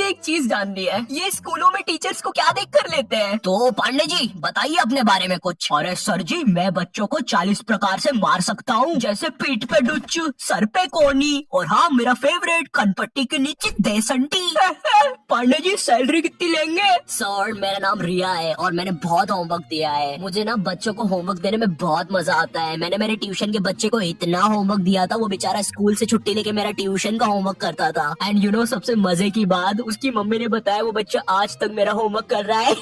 एक चीज जाननी है, ये स्कूलों में टीचर्स को क्या देख कर लेते हैं? तो पांडे जी बताइए अपने बारे में कुछ। अरे सर जी, मैं बच्चों को 40 प्रकार से मार सकता हूँ, जैसे पीठ पे डुच्चू, सर पे कोनी, और हाँ मेरा फेवरेट, कनपट्टी के नीचे देसंटी। पांडे जी सैलरी कितनी लेंगे? सर मेरा नाम रिया है और मैंने बहुत होमवर्क दिया है। मुझे ना बच्चों को होमवर्क देने में बहुत मजा आता है। मैंने मेरे ट्यूशन के बच्चे को इतना होमवर्क दिया था, वो बेचारा स्कूल से छुट्टी लेके मेरा ट्यूशन का होमवर्क करता था। एंड यू नो सबसे मजे की बात, उसकी मम्मी ने बताया वो बच्चा आज तक मेरा होमवर्क कर रहा है।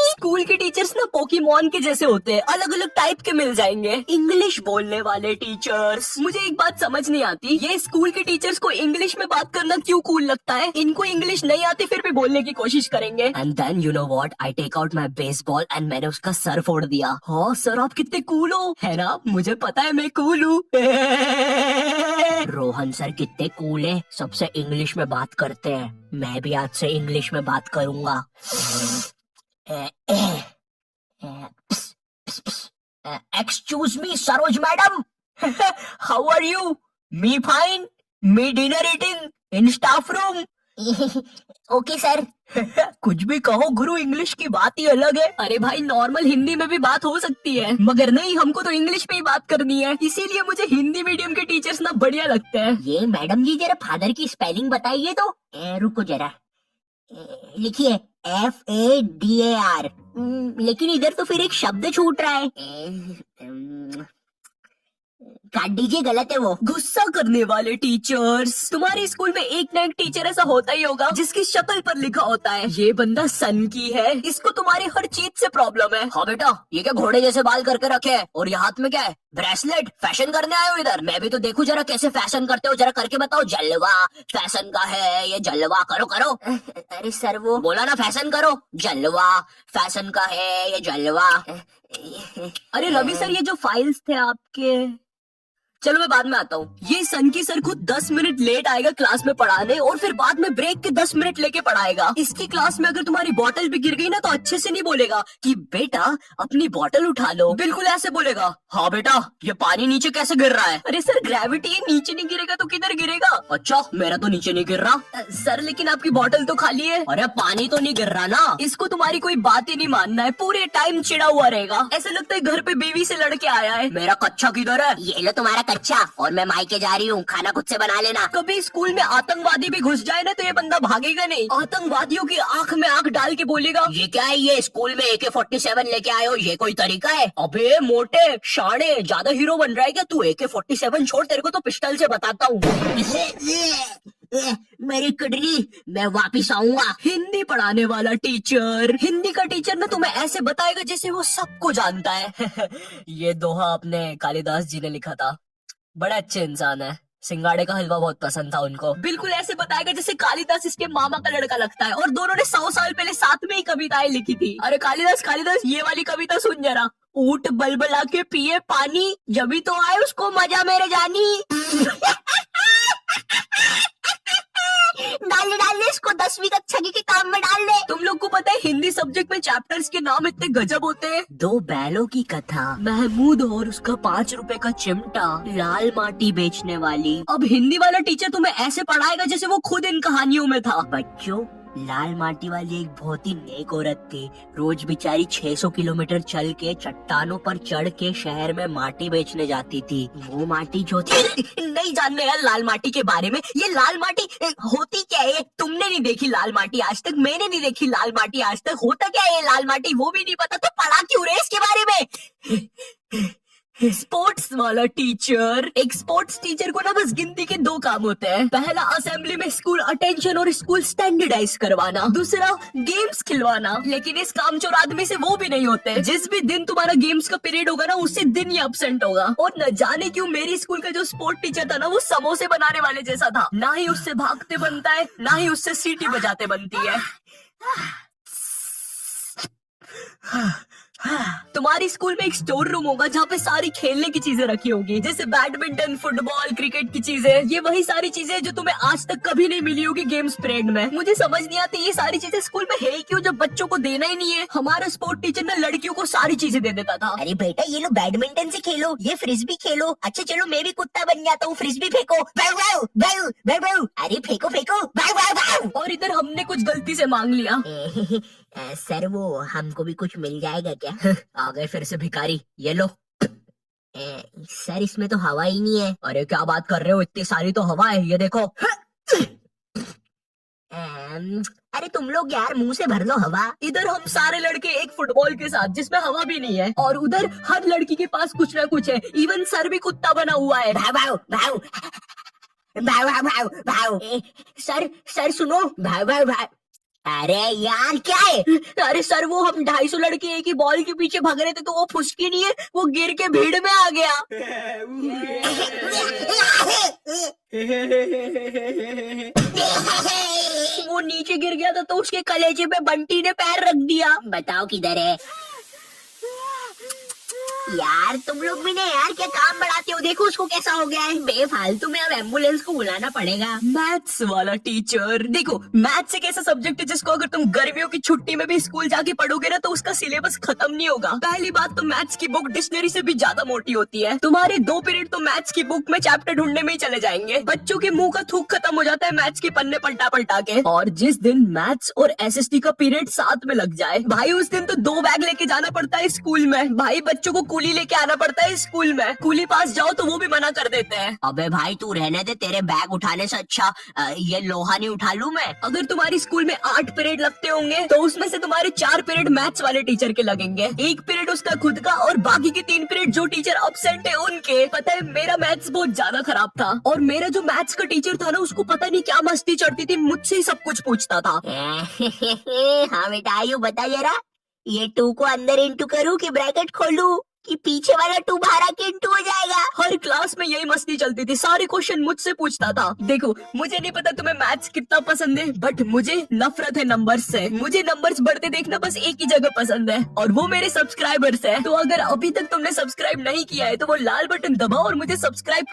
स्कूल के टीचर्स ना पोकेमॉन के जैसे होते हैं, अलग अलग टाइप के मिल जाएंगे। इंग्लिश बोलने वाले टीचर्स। मुझे एक बात समझ नहीं आती, ये स्कूल के टीचर्स को इंग्लिश में बात करना क्यों कूल लगता है? इनको इंग्लिश नहीं आती फिर भी बोलने की कोशिश करेंगे। And then you know what, I take out my baseball and मैंने उसका सर फोड़ दिया। हाँ सर आप कितने कूल हो, है ना? मुझे पता है मैं कूल हूँ। रोहन सर कितने कूल है, सबसे इंग्लिश में बात करते हैं। मैं भी आज से इंग्लिश में बात करूंगा। Excuse me Saroj madam. How are you? Me fine, me dinner eating in staff room. Okay sir. कुछ भी कहो गुरु, इंग्लिश की बात ही अलग है। अरे भाई नॉर्मल हिंदी में भी बात हो सकती है, मगर नहीं, हमको तो इंग्लिश में ही बात करनी है। इसीलिए मुझे हिंदी मीडियम के टीचर्स ना बढ़िया लगते हैं। ये मैडम जी जरा फादर की स्पेलिंग बताइए तो। रुको जरा, लिखिए FADAR। लेकिन इधर तो फिर एक शब्द छूट रहा है। काट दीजिए, गलत है वो। गुस्सा करने वाले टीचर्स। तुम्हारे स्कूल में एक ना एक टीचर ऐसा होता ही होगा जिसकी शक्ल पर लिखा होता है ये बंदा सन की है, इसको तुम्हारी हर चीज से प्रॉब्लम है। हाँ बेटा, ये क्या घोड़े जैसे बाल करके रखे हैं और ये हाथ में क्या है? ब्रेसलेट। फैशन करने आए हो इधर? मैं भी तो देखूं जरा कैसे फैशन करते हो, जरा करके बताओ। जलवा फैशन का है ये, जलवा करो करो। अरे सर वो बोला ना फैशन करो। जलवा फैशन का है ये, जलवा। अरे रवि सर, ये जो फाइल्स थे आपके, चलो मैं बाद में आता हूँ। ये सन की सर खुद 10 मिनट लेट आएगा क्लास में पढ़ाने, और फिर बाद में ब्रेक के 10 मिनट लेके पढ़ाएगा। इसकी क्लास में अगर तुम्हारी बोतल भी गिर गई ना तो अच्छे से नहीं बोलेगा कि बेटा अपनी बोतल उठा लो, बिल्कुल ऐसे बोलेगा, हाँ बेटा ये पानी नीचे कैसे गिर रहा है? अरे सर ग्रेविटी है, नीचे नहीं गिरेगा तो किधर गिरेगा? अच्छा मेरा तो नीचे नहीं गिर रहा। सर लेकिन आपकी बोतल तो खाली है। अरे पानी तो नहीं गिर रहा ना। इसको तुम्हारी कोई बात ही नहीं मानना है, पूरे टाइम चिड़ा हुआ रहेगा, ऐसा लगता है घर पे बीवी से लड़के आया है। मेरा कच्चा किधर है? ये लो तुम्हारा कच्चा, और मैं मायके जा रही हूँ, खाना खुद से बना लेना। कभी स्कूल में आतंकवादी भी घुस जाए ना तो ये बंदा भागेगा नहीं, आतंकवादियों की आंख में आंख डाल के बोलेगा, ये क्या है? ये स्कूल में AK-47 लेके आए हो, ये कोई तरीका है? अबे मोटे शाणे, ज्यादा हीरो बन रहा है क्या तू? AK-47 छोड़, तेरे को तो पिस्टल से बताता हूँ। मेरी किडनी, मैं वापिस आऊंगा। हिंदी पढ़ाने वाला टीचर, हिंदी का टीचर ना तुम्हें ऐसे बताएगा जैसे वो सबको जानता है। ये दोहा अपने कालिदास जी ने लिखा था, बड़ा अच्छे इंसान है, सिंगाड़े का हलवा बहुत पसंद था उनको। बिल्कुल ऐसे बताएगा जैसे कालिदास इसके मामा का लड़का लगता है, और दोनों ने 100 साल पहले साथ में ही कविताएं लिखी थी। अरे कालिदास कालिदास, ये वाली कविता सुन जरा। ऊंट बलबला के पिए पानी, जब तो आए उसको मजा मेरे जानी। डाल दे इसको 10वीं कक्षा की किताब में डाल दे। तुम लोग को पता है हिंदी सब्जेक्ट में चैप्टर्स के नाम इतने गजब होते हैं। 2 बैलों की कथा, महमूद और उसका 5 रुपए का चिमटा, लाल माटी बेचने वाली। अब हिंदी वाला टीचर तुम्हें ऐसे पढ़ाएगा जैसे वो खुद इन कहानियों में था। बच्चों, लाल माटी वाली एक बहुत ही नेक औरत थी। रोज बेचारी 600 किलोमीटर चल के चट्टानों पर चढ़ के शहर में माटी बेचने जाती थी। वो माटी जो थी नहीं जानने यार लाल माटी के बारे में। ये लाल माटी होती क्या है? तुमने नहीं देखी लाल माटी आज तक, मैंने नहीं देखी लाल माटी आज तक। होता क्या है ये लाल माटी वो भी नहीं पता, तो पढ़ा क्यों रहे इसके बारे में? स्पोर्ट्स वाला टीचर, एक स्पोर्ट्स टीचर को ना बस गिनती के 2 काम होते हैं। पहला असेंबली में स्कूल अटेंशन और स्कूल स्टैंडर्डाइज करवाना, दूसरा गेम्स खिलवाना। लेकिन इस कामचोर आदमी से वो भी नहीं होते। जिस भी दिन तुम्हारा गेम्स का पीरियड होगा ना उसी दिन ही एब्सेंट होगा। और न जाने क्यों मेरी स्कूल का जो स्पोर्ट टीचर था ना वो समोसे बनाने वाले जैसा था, ना ही उससे भागते बनता है ना ही उससे सीटी बजाते बनती है। तुम्हारी स्कूल में एक स्टोर रूम होगा जहाँ पे सारी खेलने की चीजें रखी होगी, जैसे बैडमिंटन, फुटबॉल, क्रिकेट की चीजें। ये वही सारी चीजें जो तुम्हें आज तक कभी नहीं मिली होगी गेम्स पीरियड में। मुझे समझ नहीं आती ये सारी चीजें स्कूल में है ही क्यों, जब बच्चों को देना ही नहीं है। हमारा स्पोर्ट टीचर ना लड़कियों को सारी चीजें दे देता था। अरे बेटा ये लो बैडमिंटन से खेलो, ये फ्रिस्बी खेलो। अच्छा चलो मैं भी कुत्ता बन जाता हूँ, फ्रिस्बी फेंको। बाउ बाउ बाउ बाउ बाउ। अरे फेंको फेंको, बाउ बाउ बाउ। और इधर हमने कुछ गलती से मांग लिया। सर वो हमको भी कुछ मिल जाएगा क्या? आ गए फिर से भिखारी, ये लो। सर इसमें तो हवा ही नहीं है। अरे क्या बात कर रहे हो, इतनी सारी तो हवा है, ये देखो। अरे तुम लोग यार मुंह से भर लो हवा। इधर हम सारे लड़के एक फुटबॉल के साथ जिसमें हवा भी नहीं है, और उधर हर लड़की के पास कुछ ना कुछ है। इवन सर भी कुत्ता बना हुआ है। भाव भाव भाव भाव भाव भाव भाव। सर सर सुनो, भाव भाव भाव। अरे यार क्या है? अरे सर वो हम 250 लड़के एक ही बॉल के पीछे भाग रहे थे, तो वो फुसकी नहीं है, वो गिर के भीड़ में आ गया। वो नीचे गिर गया था तो उसके कलेजे पे बंटी ने पैर रख दिया। बताओ किधर है? यार तुम लोग भी नहीं यार, क्या काम बढ़ाते हो? देखो उसको कैसा हो गया है। बेफालतू में अब एम्बुलेंस को बुलाना पड़ेगा। मैथ्स वाला टीचर। देखो मैथ्स एक ऐसा सब्जेक्ट है जिसको अगर तुम गर्मियों की छुट्टी में भी स्कूल जाके पढ़ोगे ना तो उसका सिलेबस खत्म नहीं होगा। पहली बात तो मैथ्स की बुक डिक्शनरी से भी ज्यादा मोटी होती है। तुम्हारे 2 पीरियड तो मैथ्स की बुक में चैप्टर ढूंढने में ही चले जाएंगे। बच्चों के मुंह का थूक खत्म हो जाता है मैथ्स के पन्ने पलटा पलटा के। और जिस दिन मैथ्स और एसएसटी का पीरियड साथ में लग जाए भाई, उस दिन तो 2 बैग लेके जाना पड़ता है स्कूल में। भाई बच्चों को कूली लेके आना पड़ता है स्कूल में। कूली पास जाओ तो वो भी मना कर देते हैं। अबे भाई तू रहने दे, तेरे बैग उठाने से अच्छा ये लोहा नहीं उठा लूं मैं। अगर तुम्हारी स्कूल में 8 पीरियड लगते होंगे तो उसमें से तुम्हारे 4 पीरियड मैथ्स वाले टीचर के लगेंगे, 1 पीरियड उसका खुद का, और बाकी के 3 पीरियड जो टीचर एब्सेंट है उनके। पता है मेरा मैथ्स बहुत ज्यादा खराब था, और मेरा जो मैथ्स का टीचर था ना उसको पता नहीं क्या मस्ती चढ़ती थी, मुझसे ही सब कुछ पूछता था। हाँ बेटा आयु बता जरा, ये 2 को अंदर इंटू करूँ कि ब्रैकेट खोलूं कि पीछे वाला 2 बाहर आके इंटू हो जाएगा? हर क्लास में यही मस्ती चलती थी, सारे क्वेश्चन मुझसे पूछता था। देखो मुझे नहीं पता तुम्हें मैथ्स कितना पसंद है, बट मुझे नफरत है नंबर्स से। मुझे नंबर्स बढ़ते देखना बस एक ही जगह पसंद है, और वो मेरे सब्सक्राइबर्स है। तो अगर अभी तक तुमने सब्सक्राइब नहीं किया है तो वो लाल बटन दबाओ और मुझे सब्सक्राइब